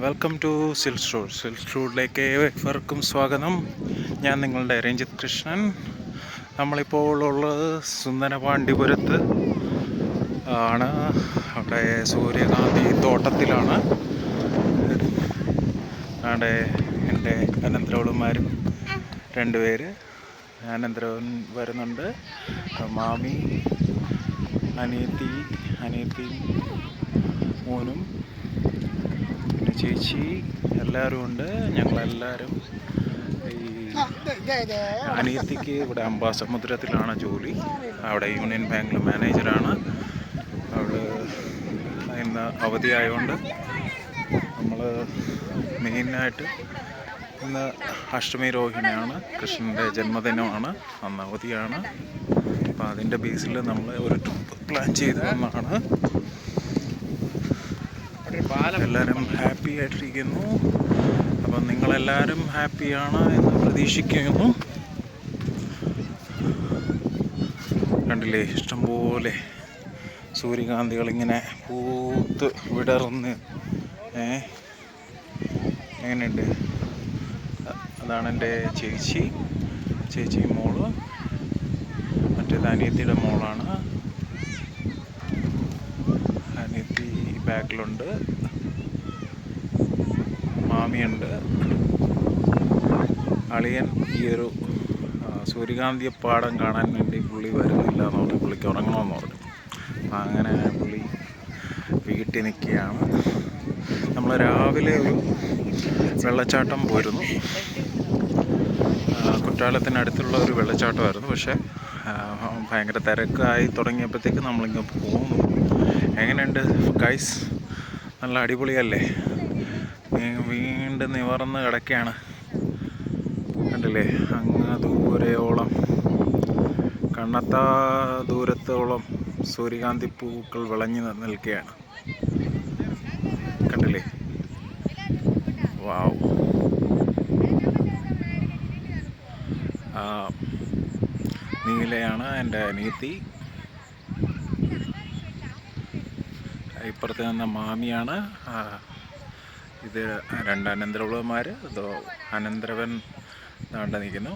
Welcome to silk റോഡിലേക്ക് ഏവർക്കും സ്വാഗതം. ഞാൻ നിങ്ങളുടെ രഞ്ജിത്ത് കൃഷ്ണൻ. നമ്മളിപ്പോൾ ഉള്ളത് സുന്ദരപാണ്ഡിപുരത്ത് ആണ്. അവിടെ സൂര്യകാന്തി തോട്ടത്തിലാണ്. അവിടെ എൻ്റെ അനന്തരവളുമാരും 2 പേര്. അനന്തരവൻ വരുന്നുണ്ട്, മാമി, അനിയത്തി മോനും, പിന്നെ ചേച്ചി, എല്ലാവരും ഉണ്ട്. ഞങ്ങളെല്ലാവരും ഈ അനിയത്തിക്ക് ഇവിടെ അംബാസമുദ്രത്തിലാണ് ജോലി. അവിടെ യൂണിയൻ ബാങ്കിൽ മാനേജറാണ്. അവിടെ ഇന്ന് അവധിയായതുകൊണ്ട് നമ്മൾ മെയിനായിട്ട് ഇന്ന് അഷ്ടമി രോഹിണിയാണ്, കൃഷ്ണൻ്റെ ജന്മദിനമാണ്, അന്ന് അവധിയാണ്. അപ്പോൾ അതിൻ്റെ ബേസിൽ നമ്മൾ ഒരു ട്രിപ്പ് പ്ലാൻ ചെയ്ത് വന്നതാണ്. എല്ലാവരും ഹാപ്പി ആയിട്ടിരിക്കുന്നു. അപ്പം നിങ്ങളെല്ലാവരും ഹാപ്പിയാണ് എന്ന് പ്രതീക്ഷിക്കുന്നു. കണ്ടില്ലേ, ഇഷ്ടംപോലെ സൂര്യകാന്തികളിങ്ങനെ പൂത്ത് വിടർന്ന് എങ്ങനെയുണ്ട്. അതാണ് എൻ്റെ ചേച്ചി മോള്. മറ്റേത് അനിയത്തിയുടെ മോളാണ്. അനിയത്തി ബാക്കിലുണ്ട്, മാമിയുണ്ട്. അളിയൻ ഈ ഒരു സൂര്യകാന്തി പാടം കാണാൻ വേണ്ടി പുള്ളി വരുന്നില്ല എന്ന് പറഞ്ഞു, പുള്ളിക്ക് ഉറങ്ങണമെന്ന് പറഞ്ഞു. അങ്ങനെ പുള്ളി വീട്ടിൽ നിൽക്കുകയാണ്. നമ്മൾ രാവിലെ ഒരു വെള്ളച്ചാട്ടം പോയിരുന്നു. കുറ്റാലത്തിനടുത്തുള്ള ഒരു വെള്ളച്ചാട്ടമായിരുന്നു. പക്ഷേ ഭയങ്കര തിരക്കായി തുടങ്ങിയപ്പോഴത്തേക്ക് നമ്മളിങ്ങ് പോകുന്നു. എങ്ങനെയുണ്ട് ഗൈസ്? നല്ല അടിപൊളിയല്ലേ? വീണ്ടും നിവർന്ന് കിടക്കുകയാണ്. കണ്ടില്ലേ, അങ്ങ് ദൂരെയോളം, കണ്ണത്താ ദൂരത്തോളം സൂര്യകാന്തി പൂക്കൾ വിളഞ്ഞു നിൽക്കുകയാണ്. കണ്ടില്ലേ? വാവ്. നീലയാണ് എൻ്റെ അനിയത്തി. ഇപ്പുറത്ത് നിന്ന മാമിയാണ്. ഇത് 2 അനന്തരവളുമാർ. അതോ അനന്തരവൻ താണ്ട നിൽക്കുന്നു.